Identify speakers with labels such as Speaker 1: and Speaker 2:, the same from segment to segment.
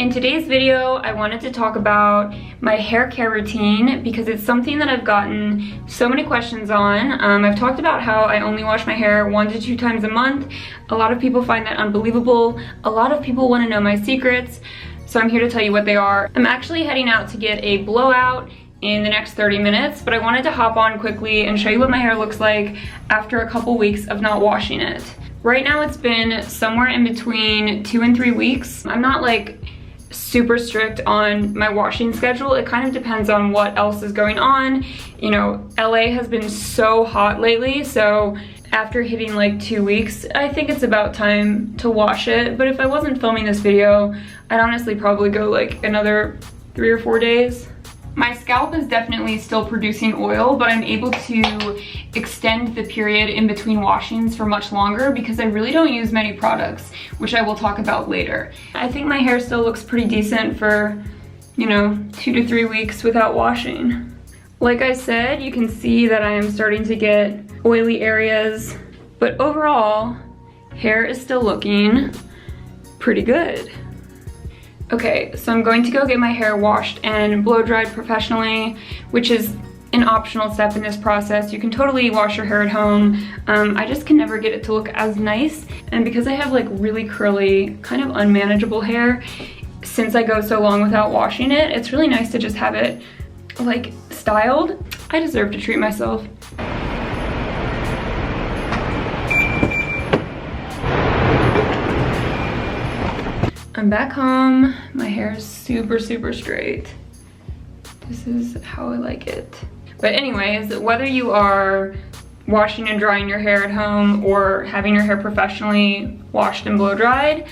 Speaker 1: In today's video, I wanted to talk about my hair care routine because it's something that I've gotten so many questions on. I've talked about how I only wash my hair 1 to 2 times a month. A lot of people find that unbelievable. A lot of people want to know my secrets, so I'm here to tell you what they are. I'm actually heading out to get a blowout in the next 30 minutes, but I wanted to hop on quickly and show you what my hair looks like after a couple weeks of not washing it. Right now it's been somewhere in between 2 and 3 weeks. I'm not like super strict on my washing schedule. It kind of depends on what else is going on. You know, LA has been so hot lately, so after hitting like 2 weeks, I think it's about time to wash it. But if I wasn't filming this video, I'd honestly probably go like another 3 or 4 days. My scalp is definitely still producing oil, but I'm able to extend the period in between washings for much longer because I really don't use many products, which I will talk about later. I think my hair still looks pretty decent for, you know, 2 to 3 weeks without washing. Like I said, you can see that I am starting to get oily areas, but overall, hair is still looking pretty good. Okay, so I'm going to go get my hair washed and blow dried professionally, which is an optional step in this process. You can totally wash your hair at home. I just can never get it to look as nice. And because I have like really curly, kind of unmanageable hair, since I go so long without washing it, it's really nice to just have it like styled. I deserve to treat myself. I'm back home. My hair is super straight. This is how I like it. But anyways, whether you are washing and drying your hair at home or having your hair professionally washed and blow dried,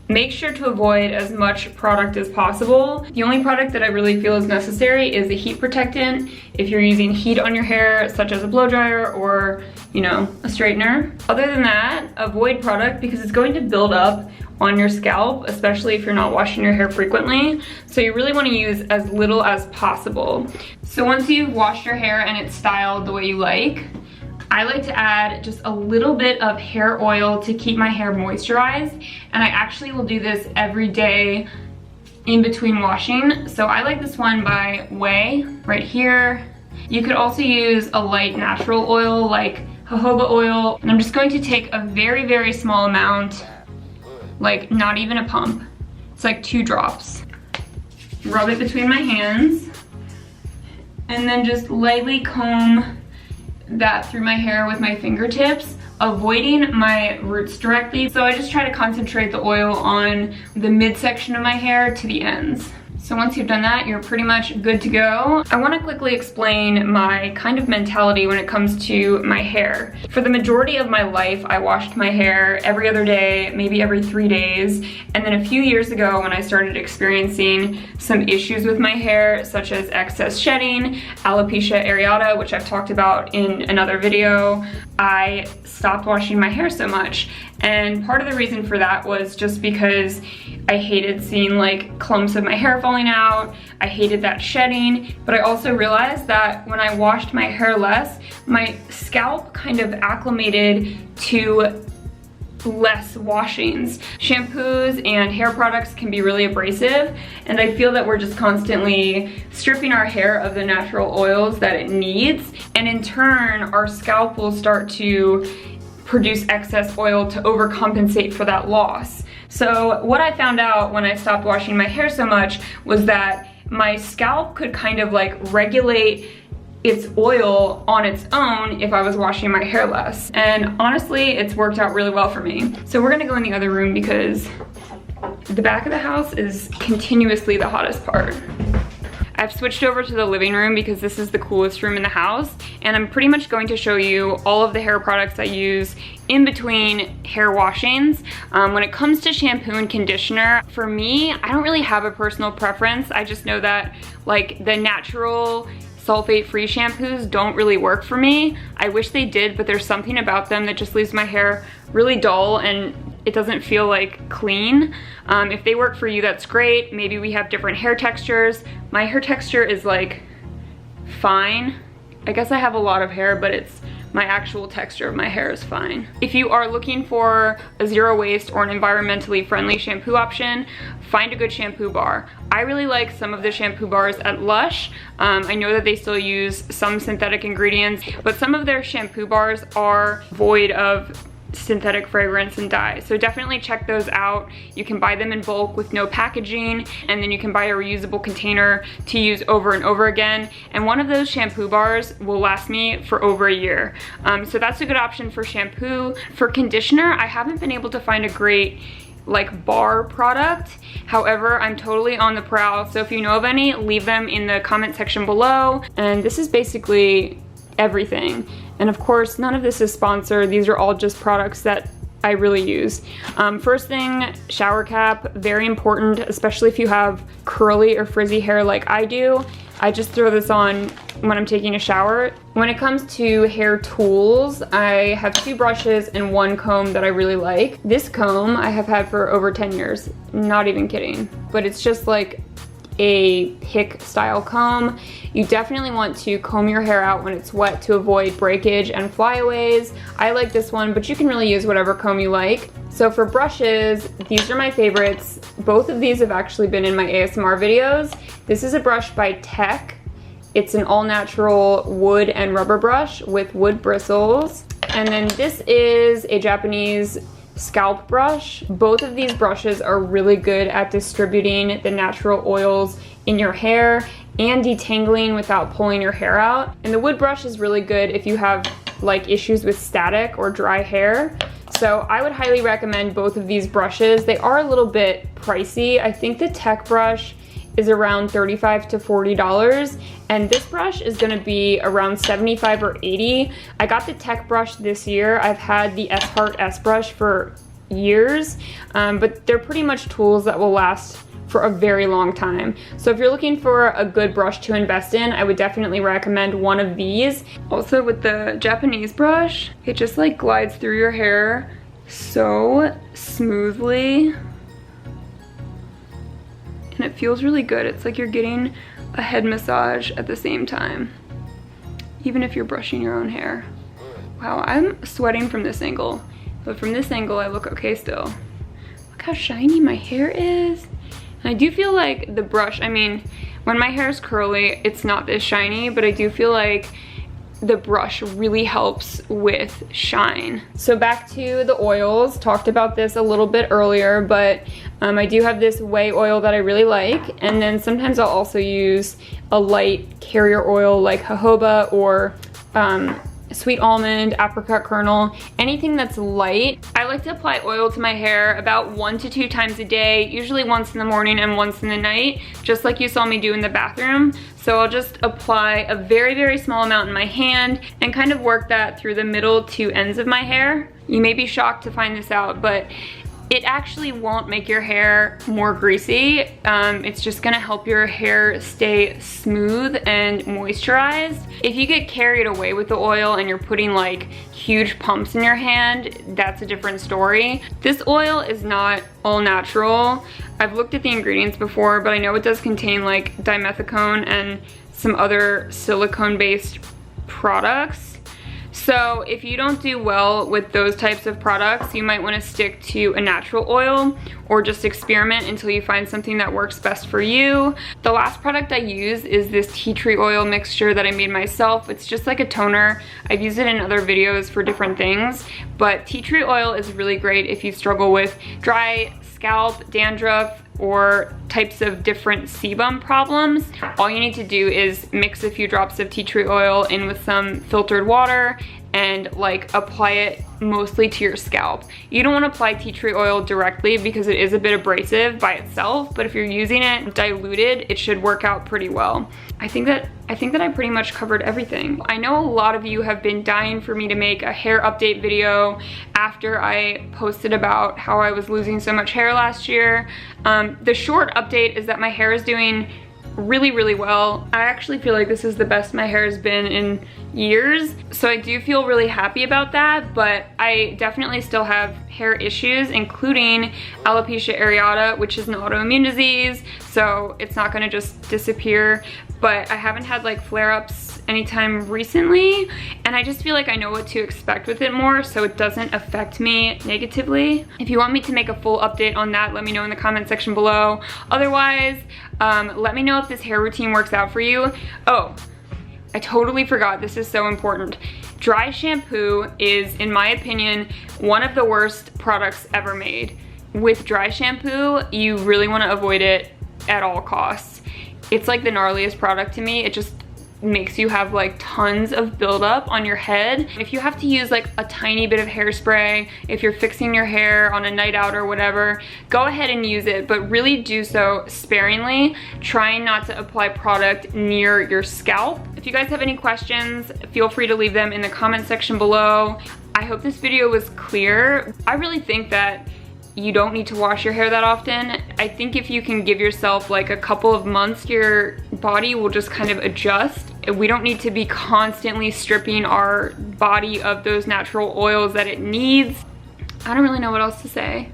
Speaker 1: make sure to avoid as much product as possible. The only product that I really feel is necessary is a heat protectant. If you're using heat on your hair, such as a blow dryer or, you know, a straightener. Other than that, avoid product because it's going to build up on your scalp, especially if you're not washing your hair frequently. So you really want to use as little as possible. So once you've washed your hair and it's styled the way you like, I like to add just a little bit of hair oil to keep my hair moisturized. And I actually will do this every day in between washing. So I like this one by Way right here. You could also use a light natural oil like jojoba oil. And I'm just going to take a very small amount, like not even a pump. It's like 2 drops. Rub it between my hands and then just lightly comb that through my hair with my fingertips, avoiding my roots directly. So I just try to concentrate the oil on the midsection of my hair to the ends. So once you've done that, you're pretty much good to go. I want to quickly explain my kind of mentality when it comes to my hair. For the majority of my life, I washed my hair every other day, maybe every 3 days. And then a few years ago when I started experiencing some issues with my hair, such as excess shedding, alopecia areata, which I've talked about in another video, I stopped washing my hair so much. And part of the reason for that was just because I hated seeing like clumps of my hair falling out. I hated that shedding, but I also realized that when I washed my hair less, my scalp kind of acclimated to less washings. Shampoos and hair products can be really abrasive, and I feel that we're just constantly stripping our hair of the natural oils that it needs, and in turn, our scalp will start to produce excess oil to overcompensate for that loss. So what I found out when I stopped washing my hair so much was that my scalp could kind of like regulate its oil on its own if I was washing my hair less. And honestly, it's worked out really well for me. So we're gonna go in the other room because the back of the house is continuously the hottest part. I've switched over to the living room because this is the coolest room in the house, and I'm pretty much going to show you all of the hair products I use in between hair washings. When it comes to shampoo and conditioner, for me, I don't really have a personal preference. I just know that like the natural sulfate-free shampoos don't really work for me. I wish they did, but there's something about them that just leaves my hair really dull and it doesn't feel like clean. If they work for you, that's great. Maybe we have different hair textures. My hair texture is like fine. I guess I have a lot of hair, but it's my actual texture of my hair is fine. If you are looking for a zero waste or an environmentally friendly shampoo option, find a good shampoo bar. I really like some of the shampoo bars at Lush. I know that they still use some synthetic ingredients, but some of their shampoo bars are void of synthetic fragrance and dye. So definitely check those out. You can buy them in bulk with no packaging, and then you can buy a reusable container to use over and over again. And one of those shampoo bars will last me for over a year. So that's a good option for shampoo. For conditioner, I haven't been able to find a great like bar product. However, I'm totally on the prowl. So if you know of any, leave them in the comment section below. And this is basically everything. And of course, none of this is sponsored. These are all just products that I really use. First thing, shower cap, very important, especially if you have curly or frizzy hair like I do. I just throw this on when I'm taking a shower. When it comes to hair tools, I have 2 brushes and 1 comb that I really like. This comb I have had for over 10 years, not even kidding. But it's just like a pick style comb. You definitely want to comb your hair out when it's wet to avoid breakage and flyaways. I like this one, but you can really use whatever comb you like. So for brushes, these are my favorites. Both of these have actually been in my ASMR videos. This is a brush by Tech. It's an all-natural wood and rubber brush with wood bristles. And then this is a Japanese scalp brush. Both of these brushes are really good at distributing the natural oils in your hair and detangling without pulling your hair out. And the wood brush is really good if you have like issues with static or dry hair. So I would highly recommend both of these brushes. They are a little bit pricey. I think the Tech brush is around $35 to $40, and this brush is gonna be around $75 or $80. I got the Tech brush this year. I've had the S-Heart S brush for years, but they're pretty much tools that will last for a very long time. So if you're looking for a good brush to invest in, I would definitely recommend one of these. Also with the Japanese brush, it just like glides through your hair so smoothly. And it feels really good. It's like you're getting a head massage at the same time, even if you're brushing your own hair. Wow, I'm sweating from this angle, but from this angle I look okay still. Look how shiny my hair is. And I do feel like the brush, I mean, when my hair is curly, it's not this shiny, but I do feel like the brush really helps with shine. So back to the oils, talked about this a little bit earlier, but I do have this whey oil that I really like, and then sometimes I'll also use a light carrier oil like jojoba or sweet almond, apricot kernel, anything that's light. I like to apply oil to my hair about 1 to 2 times a day, usually once in the morning and once in the night, just like you saw me do in the bathroom. So I'll just apply a very, very small amount in my hand and kind of work that through the middle 2 ends of my hair. You may be shocked to find this out, but it actually won't make your hair more greasy. It's just gonna help your hair stay smooth and moisturized. If you get carried away with the oil and you're putting like huge pumps in your hand, that's a different story. This oil is not all natural. I've looked at the ingredients before, but I know it does contain like dimethicone and some other silicone-based products. So if you don't do well with those types of products, you might want to stick to a natural oil or just experiment until you find something that works best for you. The last product I use is this tea tree oil mixture that I made myself. It's just like a toner. I've used it in other videos for different things, but tea tree oil is really great if you struggle with dry scalp, dandruff, or types of different sebum problems. All you need to do is mix a few drops of tea tree oil in with some filtered water and like apply it mostly to your scalp. You don't want to apply tea tree oil directly because it is a bit abrasive by itself, but if you're using it diluted, it should work out pretty well. I think that I pretty much covered everything. I know a lot of you have been dying for me to make a hair update video after I posted about how I was losing so much hair last year. The short update is that my hair is doing really, really well. I actually feel like this is the best my hair has been in years, so I do feel really happy about that, but I definitely still have hair issues, including alopecia areata, which is an autoimmune disease, so it's not gonna just disappear. But I haven't had like flare-ups anytime recently, and I just feel like I know what to expect with it more, so it doesn't affect me negatively. If you want me to make a full update on that, let me know in the comment section below. Otherwise, let me know if this hair routine works out for you. Oh, I totally forgot, this is so important. Dry shampoo is, in my opinion, one of the worst products ever made. With dry shampoo, you really want to avoid it at all costs. It's like the gnarliest product to me. It just makes you have like tons of buildup on your head. If you have to use like a tiny bit of hairspray, if you're fixing your hair on a night out or whatever, go ahead and use it, but really do so sparingly, trying not to apply product near your scalp. If you guys have any questions, feel free to leave them in the comment section below. I hope this video was clear. I really think that you don't need to wash your hair that often. I think if you can give yourself like a couple of months, your body will just kind of adjust. We don't need to be constantly stripping our body of those natural oils that it needs. I don't really know what else to say.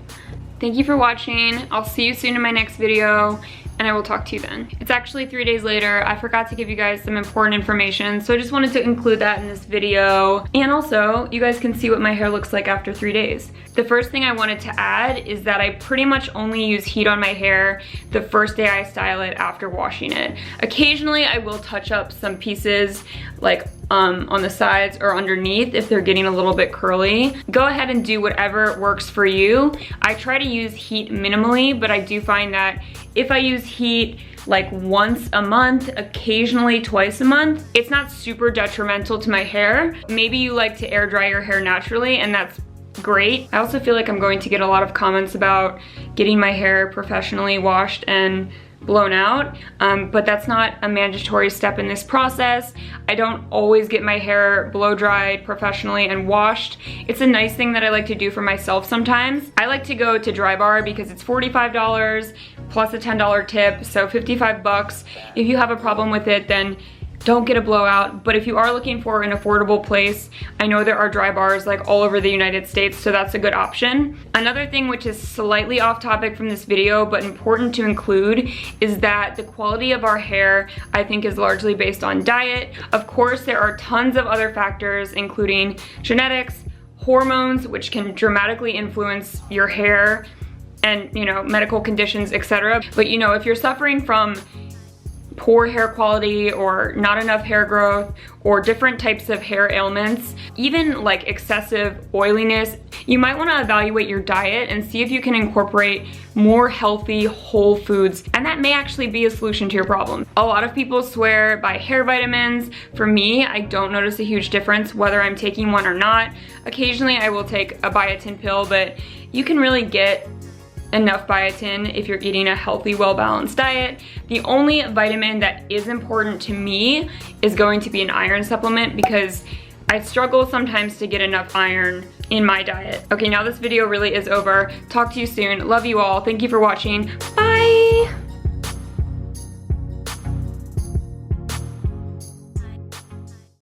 Speaker 1: Thank you for watching. I'll see you soon in my next video, and I will talk to you then. It's actually 3 days later. I forgot to give you guys some important information, so I just wanted to include that in this video. And also, you guys can see what my hair looks like after 3 days. The first thing I wanted to add is that I pretty much only use heat on my hair the first day I style it after washing it. Occasionally, I will touch up some pieces like on the sides or underneath if they're getting a little bit curly. Go ahead and do whatever works for you. I try to use heat minimally, but I do find that if I use heat like once a month, occasionally twice a month, it's not super detrimental to my hair. Maybe you like to air dry your hair naturally, and that's great. I also feel like I'm going to get a lot of comments about getting my hair professionally washed and blown out, but that's not a mandatory step in this process. I don't always get my hair blow dried professionally and washed. It's a nice thing that I like to do for myself sometimes. I like to go to Dry Bar because it's $45 plus a $10 tip, so 55 bucks. If you have a problem with it, then don't get a blowout, but if you are looking for an affordable place, I know there are dry bars like all over the United States, so that's a good option. Another thing which is slightly off topic from this video, but important to include, is that the quality of our hair, I think, is largely based on diet. Of course, there are tons of other factors, including genetics, hormones, which can dramatically influence your hair, and, you know, medical conditions, etc. But, you know, if you're suffering from poor hair quality or not enough hair growth or different types of hair ailments, even like excessive oiliness, you might want to evaluate your diet and see if you can incorporate more healthy whole foods, and that may actually be a solution to your problem. A lot of people swear by hair vitamins. For me, I don't notice a huge difference whether I'm taking one or not. Occasionally I will take a biotin pill, but you can really get enough biotin if you're eating a healthy, well-balanced diet. The only vitamin that is important to me is going to be an iron supplement, because I struggle sometimes to get enough iron in my diet. Okay, now this video really is over. Talk to you soon. Love you all. Thank you for watching. Bye!